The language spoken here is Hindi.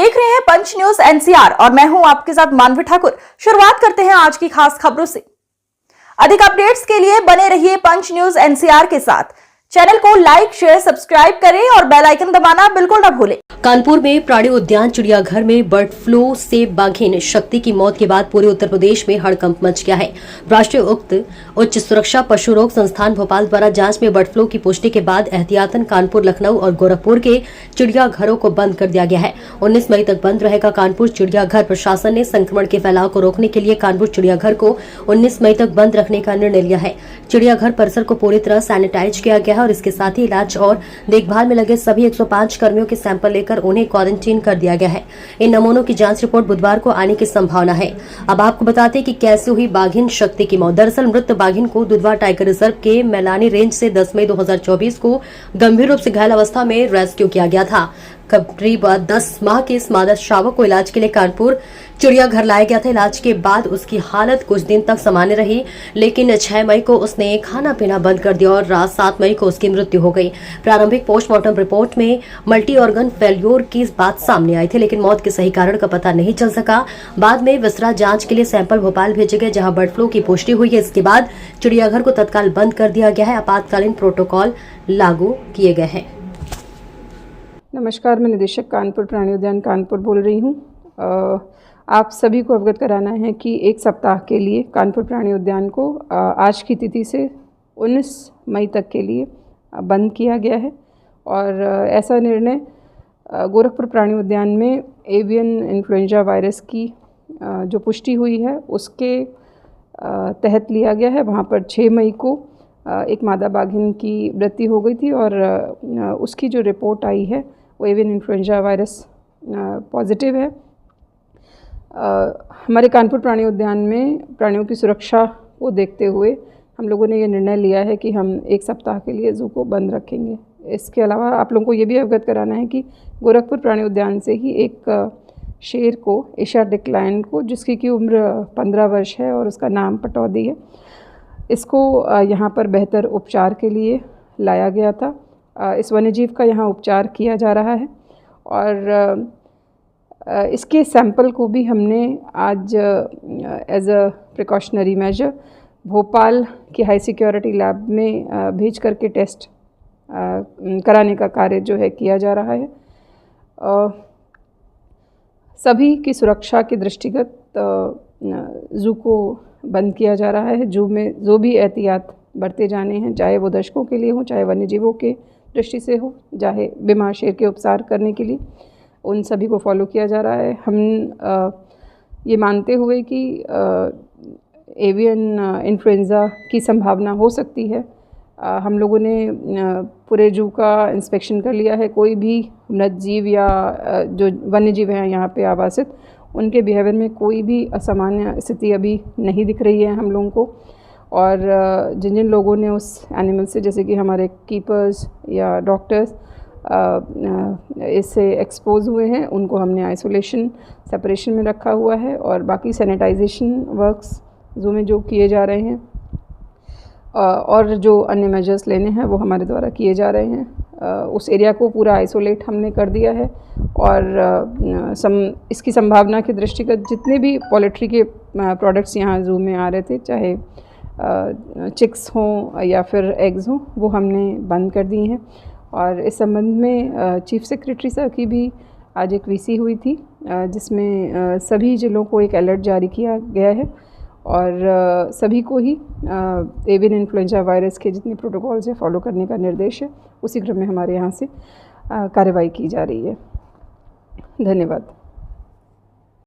देख रहे हैं पंच न्यूज एनसीआर और मैं हूं आपके साथ मानवी ठाकुर। शुरुआत करते हैं आज की खास खबरों से। अधिक अपडेट्स के लिए बने रहिए पंच न्यूज एनसीआर के साथ। चैनल को लाइक, शेयर, सब्सक्राइब करें और बेल आइकन दबाना बिल्कुल न भूलें। कानपुर में प्राणी उद्यान चिड़ियाघर में बर्ड फ्लू से बाघिन शक्ति की मौत के बाद पूरे उत्तर प्रदेश में हड़कंप मच गया है। राष्ट्रीय उच्च सुरक्षा पशु रोग संस्थान भोपाल द्वारा जांच में बर्ड फ्लू की पुष्टि के बाद एहतियातन कानपुर, लखनऊ और गोरखपुर के चिड़ियाघरों को बंद कर दिया गया है। 19 मई तक बंद रहेगा कानपुर चिड़ियाघर। प्रशासन ने संक्रमण के फैलाव को रोकने के लिए कानपुर चिड़ियाघर को 19 मई तक बंद रखने का निर्णय लिया है। चिड़ियाघर परिसर को पूरी तरह सैनिटाइज किया गया है और इसके साथ ही इलाज और देखभाल में लगे सभी 105 कर्मियों के सैंपल लेकर उन्हें क्वारंटीन कर दिया गया है। इन नमूनों की जांच रिपोर्ट बुधवार को आने की संभावना है। अब आपको बताते हैं कि कैसे हुई बाघिन शक्ति की मौत। दरअसल मृत बाघिन को दुधवा टाइगर रिजर्व के मैलानी रेंज से 10 मई 2024 को गंभीर रूप से घायल अवस्था में रेस्क्यू किया गया था। करीब 10 माह के इस मादा शावक को इलाज के लिए कानपुर चिड़ियाघर लाया गया था। इलाज के बाद उसकी हालत कुछ दिन तक सामान्य रही, लेकिन 6 मई को उसने खाना पीना बंद कर दिया और रात 7 मई को उसकी मृत्यु हो गई। प्रारंभिक पोस्टमार्टम रिपोर्ट में मल्टी ऑर्गन फेल्योर की बात सामने आई थी, लेकिन मौत के सही कारण का पता नहीं चल सका। बाद में विसरा जांच के लिए सैंपल भोपाल भेजे गए, जहां बर्ड फ्लू की पुष्टि हुई है। इसके बाद चिड़ियाघर को तत्काल बंद कर दिया गया है। आपातकालीन प्रोटोकॉल लागू किए गए हैं। नमस्कार, मैं निदेशक कानपुर प्राणी उद्यान कानपुर बोल रही हूँ। आप सभी को अवगत कराना है कि एक सप्ताह के लिए कानपुर प्राणी उद्यान को आज की तिथि से 19 मई तक के लिए बंद किया गया है और ऐसा निर्णय गोरखपुर प्राणी उद्यान में एवियन इन्फ्लुएंजा वायरस की जो पुष्टि हुई है उसके तहत लिया गया है। वहाँ पर 6 मई को एक मादा बाघिन की मृत्यु हो गई थी और उसकी जो रिपोर्ट आई है वो एवियन इन्फ्लुएंजा वायरस पॉजिटिव है। हमारे कानपुर प्राणी उद्यान में प्राणियों की सुरक्षा को देखते हुए हम लोगों ने ये निर्णय लिया है कि हम एक सप्ताह के लिए ज़ू को बंद रखेंगे। इसके अलावा आप लोगों को ये भी अवगत कराना है कि गोरखपुर प्राणी उद्यान से ही एक शेर को, एशियाटिक लायन को, जिसकी की उम्र 15 वर्ष है और उसका नाम पटौदी है, इसको यहाँ पर बेहतर उपचार के लिए लाया गया था। इस वन्यजीव का यहाँ उपचार किया जा रहा है और इसके सैंपल को भी हमने आज as a precautionary measure Bhopal की हाई सिक्योरिटी लैब में भेज करके टेस्ट कराने का कार्य जो है किया जा रहा है। सभी की सुरक्षा के दृष्टिगत ज़ू को बंद किया जा रहा है। ज़ू में जो भी एहतियात बरते जाने हैं, चाहे वो दर्शकों के लिए हो, चाहे वन्यजीवों के दृष्टि से हो, चाहे बीमार शेर के उपचार करने के लिए, उन सभी को फॉलो किया जा रहा है। हम ये मानते हुए कि एवियन इन्फ्लुएंज़ा की संभावना हो सकती है, हम लोगों ने पूरे ज़ू का इंस्पेक्शन कर लिया है। कोई भी मृत जीव या जो वन्य जीव हैं यहाँ पे आवासित, उनके बिहेवियर में कोई भी असामान्य स्थिति अभी नहीं दिख रही है हम लोगों को। और जिन जिन लोगों ने उस एनिमल से, जैसे कि हमारे कीपर्स या डॉक्टर्स इससे एक्सपोज हुए हैं, उनको हमने आइसोलेशन, सेपरेशन में रखा हुआ है और बाकी सैनिटाइजेशन वर्क्स ज़ू में जो किए जा रहे हैं और जो अन्य मेजर्स लेने हैं वो हमारे द्वारा किए जा रहे हैं। उस एरिया को पूरा आइसोलेट हमने कर दिया है और इसकी संभावना के दृष्टिगत जितने भी पोल्ट्री के प्रोडक्ट्स यहाँ ज़ू में आ रहे थे, चाहे चिक्स हों या फिर एग्स हों, वो हमने बंद कर दिए हैं। और इस संबंध में चीफ सेक्रेटरी सर की भी आज एक वीसी हुई थी, जिसमें सभी जिलों को एक अलर्ट जारी किया गया है और सभी को ही एवियन इन्फ्लुएंजा वायरस के जितने प्रोटोकॉल्स हैं फॉलो करने का निर्देश है। उसी क्रम में हमारे यहाँ से कार्रवाई की जा रही है। धन्यवाद।